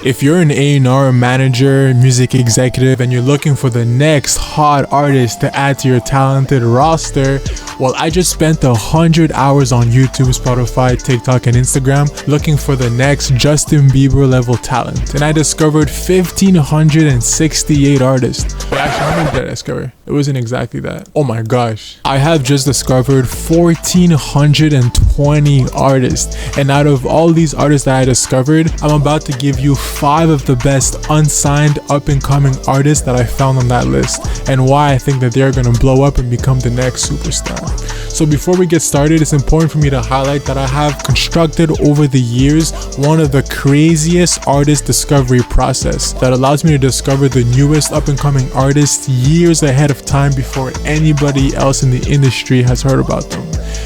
If you're an A&R manager, music executive, and you're looking for the next hot artist to add to your talented roster, well, I just spent 100 hours on YouTube, Spotify, TikTok, and Instagram looking for the next Justin Bieber level talent. And I discovered 1,568 artists. But actually, how many did I discover? It wasn't exactly that. Oh my gosh. I have just discovered 1,420 artists. And out of all these artists that I discovered, I'm about to give you 5 of the best unsigned up-and-coming artists that I found on that list, and why I think that they're gonna blow up and become the next superstar. So before we get started, it's important for me to highlight that I have constructed over the years one of the craziest artist discovery process that allows me to discover the newest up-and-coming artists years ahead of time before anybody else in the industry has heard about them.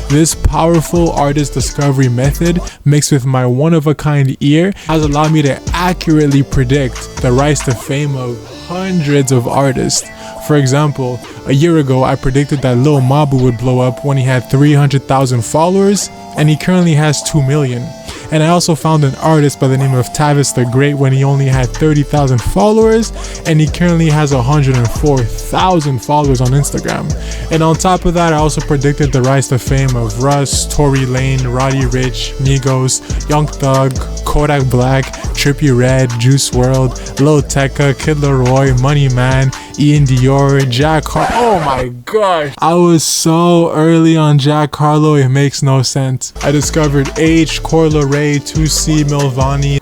This powerful artist discovery method, mixed with my one-of-a-kind ear, has allowed me to accurately predict the rise to fame of hundreds of artists. For example, a year ago, I predicted that Lil Mabu would blow up when he had 300,000 followers, and he currently has 2 million. And I also found an artist by the name of Tavis the Great when he only had 30,000 followers, and he currently has 104,000 followers on Instagram. And on top of that, I also predicted the rise to fame of Russ, Tory Lane, Roddy Ricch, Migos, Young Thug, Kodak Black, Trippie Redd, Juice WRLD, Lil Tecca, Kid Laroi, Money Man, Ian Dior, Jack Harlow. Oh my gosh, I was so early on Jack Harlow, it makes no sense. I discovered H, Corla Ray, 2C, Milvani,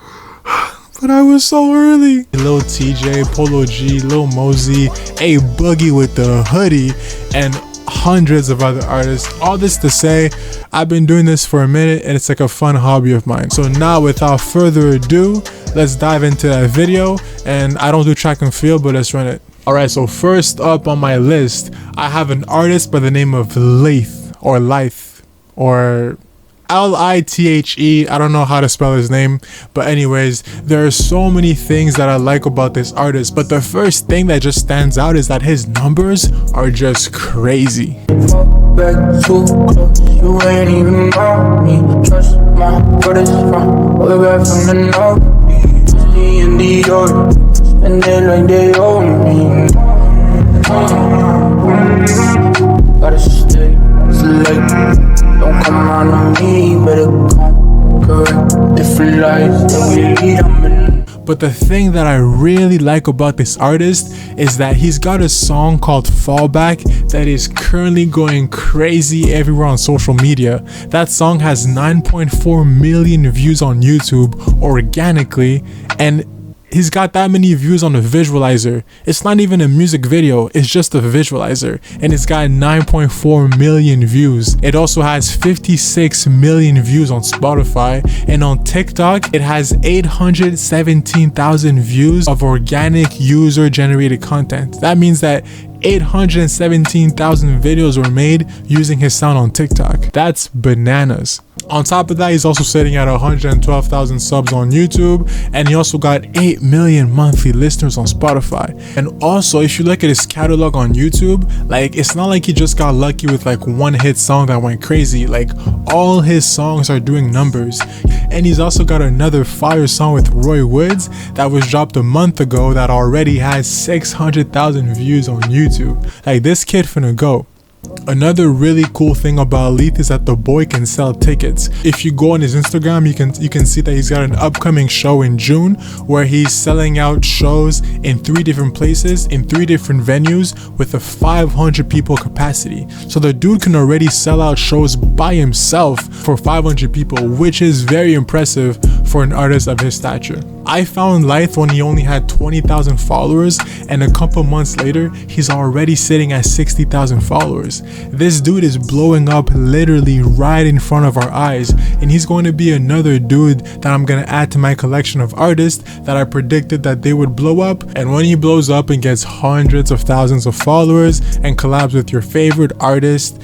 but I was so early. Lil TJ, Polo G, Lil Mosey, A Boogie with the hoodie, and hundreds of other artists. All this to say, I've been doing this for a minute and it's like a fun hobby of mine. So now, without further ado, let's dive into that video. And I don't do track and field, but let's run it. Alright, so first up on my list, I have an artist by the name of Lyth, or L-I-T-H-E. I don't know how to spell his name, but anyways, there are so many things that I like about this artist, but the first thing that just stands out is that his numbers are just crazy. Back too close, you ain't even know me. Trust my brothers from way back from the north. Me and the York, spend it like they owe me. Gotta stay select, don't come around on me, better come correct different lives that we lead. But the thing that I really like about this artist is that he's got a song called Fallback that is currently going crazy everywhere on social media. That song has 9.4 million views on YouTube organically, and he's got that many views on the visualizer. It's not even a music video, it's just a visualizer, and it's got 9.4 million views. It also has 56 million views on Spotify, and on TikTok it has 817,000 views of organic user generated content. That means that 817,000 videos were made using his sound on TikTok. That's bananas. On top of that, he's also sitting at 112,000 subs on YouTube, and he also got 8 million monthly listeners on Spotify. And also, if you look at his catalog on YouTube, like, it's not like he just got lucky with like one hit song that went crazy. Like, all his songs are doing numbers. And he's also got another fire song with Roy Woods that was dropped a month ago that already has 600,000 views on YouTube. Like, this kid finna go. Another really cool thing about Lyth is that the boy can sell tickets. If you go on his Instagram, you can see that he's got an upcoming show in June where he's selling out shows in 3 different places, in 3 different venues with a 500 people capacity. So the dude can already sell out shows by himself for 500 people, which is very impressive for an artist of his stature. I found Lyth when he only had 20,000 followers, and a couple months later, he's already sitting at 60,000 followers. This dude is blowing up literally right in front of our eyes, and he's going to be another dude that I'm going to add to my collection of artists that I predicted that they would blow up. And when he blows up and gets hundreds of thousands of followers and collabs with your favorite artist,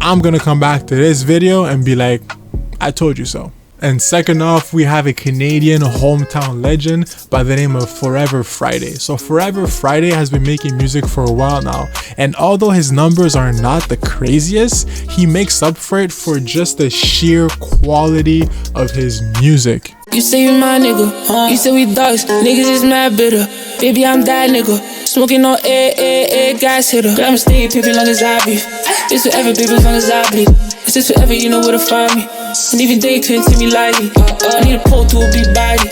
I'm going to come back to this video and be like, I told you so. And second off, we have a Canadian hometown legend by the name of Forever Friday. So Forever Friday has been making music for a while now, and although his numbers are not the craziest, he makes up for it for just the sheer quality of his music. You say you my nigga, you say we dogs, niggas is mad bitter. Baby, I'm that nigga, smoking on air, gas hitter. But I'ma stay pimpin' long as I be. This forever, baby, as long as I bleed. It's just forever, you know where to find me. And even they couldn't take me lightly. I need a pole to a big body.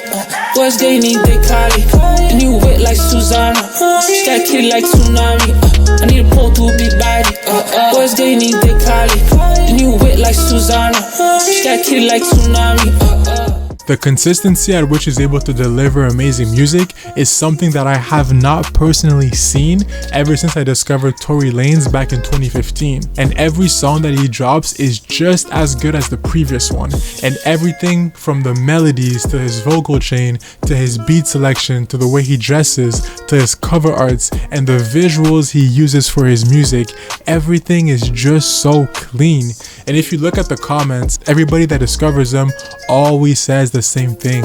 Boys, they need they Kali. And you wet like Susanna. She got kitty like tsunami. I need a pole to a big body. Boys, they need they Kali. And you wet like Susanna. She got kitty like tsunami. The consistency at which he's able to deliver amazing music is something that I have not personally seen ever since I discovered Tory Lanez back in 2015. And every song that he drops is just as good as the previous one. And everything from the melodies to his vocal chain to his beat selection to the way he dresses to his cover arts and the visuals he uses for his music, everything is just so clean. And if you look at the comments, everybody that discovers him always says the same thing.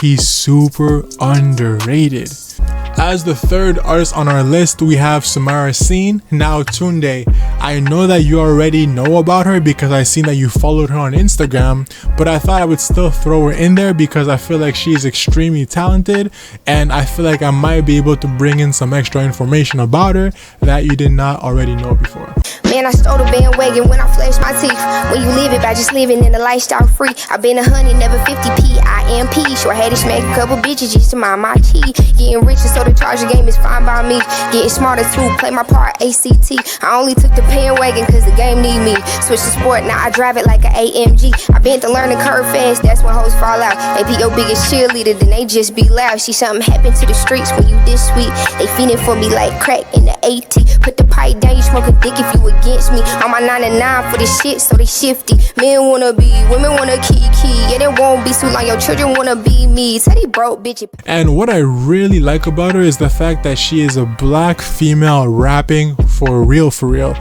He's super underrated. As the third artist on our list, we have Samara Seen, now Tunde. I know that you already know about her because I seen that you followed her on Instagram, but I thought I would still throw her in there because I feel like she is extremely talented and I feel like I might be able to bring in some extra information about her that you did not already know before. Man, I stole the bandwagon when I flashed my teeth. When you live it by just living in a lifestyle free. I been 100, never 50p. I am P. Sure, had to smack a couple bitches just to mind my chi. Getting richer, so the charger game is fine by me. Getting smarter too, play my part, ACT. I only took the bandwagon cause the game need me. Switch to sport, now I drive it like an AMG. I been to learn the curve fast, that's when hoes fall out. They be your biggest cheerleader, then they just be loud. See something happen to the streets when you this sweet. They feeding for me like crack in the AT. Put the pipe down, you smoke a dick if you against me. I'm my 99 for this shit, so they shifty. Men wanna be, women wanna kiki. Yeah, they won't be too long, your children wanna be me. Teddy broke, bitch. And what I really like about her is the fact that she is a black female rapping for real.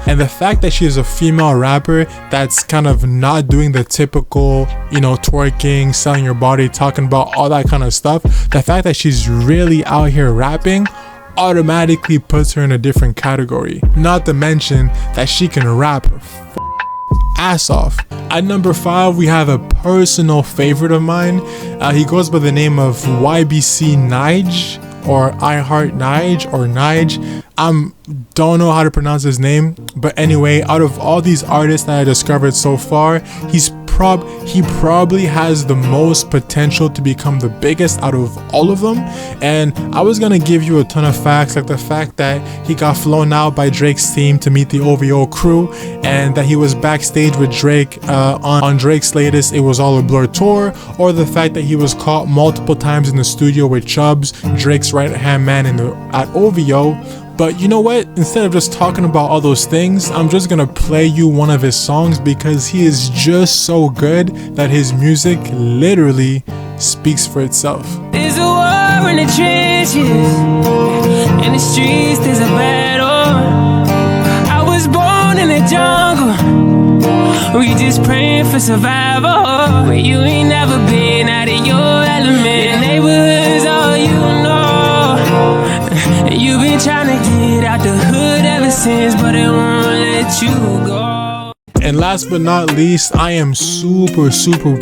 And the fact that she is a female rapper that's kind of not doing the typical, you know, twerking, selling your body, talking about all that kind of stuff. The fact that she's really out here rapping automatically puts her in a different category. Not to mention that she can rap ass off. At number 5, we have a personal favorite of mine. He goes by the name of YBC Nige, or I Heart Nige, or Nige. Don't know how to pronounce his name, but anyway, out of all these artists that I discovered so far, he probably has the most potential to become the biggest out of all of them. And I was gonna give you a ton of facts, like the fact that he got flown out by Drake's team to meet the OVO crew, and that he was backstage with Drake on Drake's latest It Was All a Blur tour, or the fact that he was caught multiple times in the studio with Chubbs, Drake's right hand man at OVO. But you know what? Instead of just talking about all those things, I'm just gonna play you one of his songs because he is just so good that his music literally speaks for itself. There's a war in the trenches, in the streets there's a battle. I was born in the jungle, we just praying for survival. Where you ain't never been out of your element, neighborhood's all you know. You've been trying to get out the hood ever since, but it won't let you go. And last but not least, I am super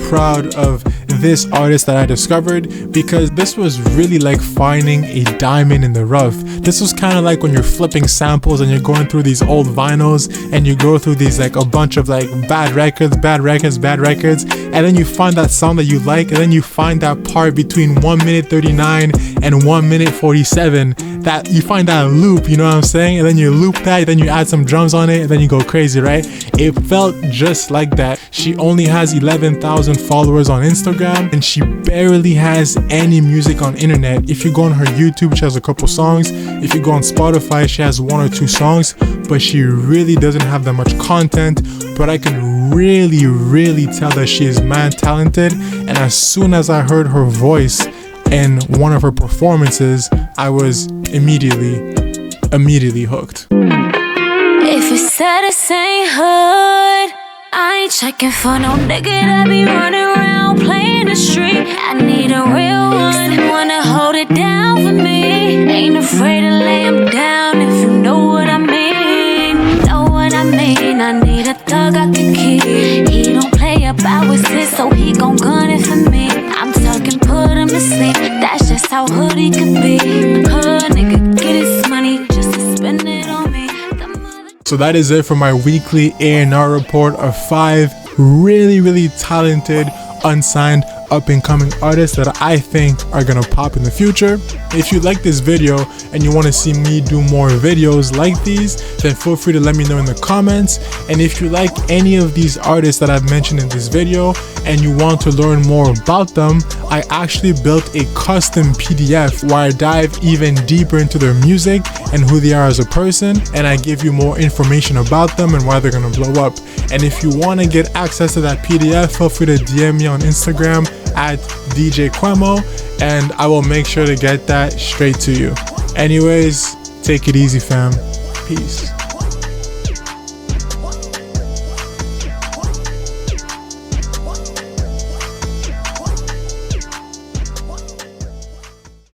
proud of this artist that I discovered, because this was really like finding a diamond in the rough. This was kind of like when you're flipping samples and you're going through these old vinyls and you go through these like a bunch of like bad records, and then you find that song that you like, and then you find that part between 1 minute 39 and 1 minute 47, that you find that loop, you know what I'm saying? And then you loop that, then you add some drums on it, and then you go crazy, right? It felt just like that. She only has 11,000 followers on Instagram, and she barely has any music on internet. If you go on her YouTube, she has a couple songs. If you go on Spotify, she has 1 or 2 songs, but she really doesn't have that much content. But I can really tell that she is mad talented, and as soon as I heard her voice in one of her performances, I was immediately hooked. If it's said it ain't hood, I ain't checking for no nigga that be running around playing the street. I need a real one, someone to hold it down for me. Ain't afraid to lay him down if you know what I mean. Know what I mean, I need a thug I can keep. He don't play about with this, so he gon' gun it for me. I'm talking how hood he could be. Hood nigga get his money just to spend it on me. So that is it for my weekly A&R report of 5 really talented, unsigned, up-and-coming artists that I think are gonna pop in the future. If you like this video and you want to see me do more videos like these, then feel free to let me know in the comments. And if you like any of these artists that I've mentioned in this video and you want to learn more about them, I actually built a custom PDF where I dive even deeper into their music and who they are as a person, and I give you more information about them and why they're gonna blow up. And if you want to get access to that PDF, feel free to DM me on Instagram at DJ Quemo, and I will make sure to get that straight to you. Anyways, take it easy, fam. Peace.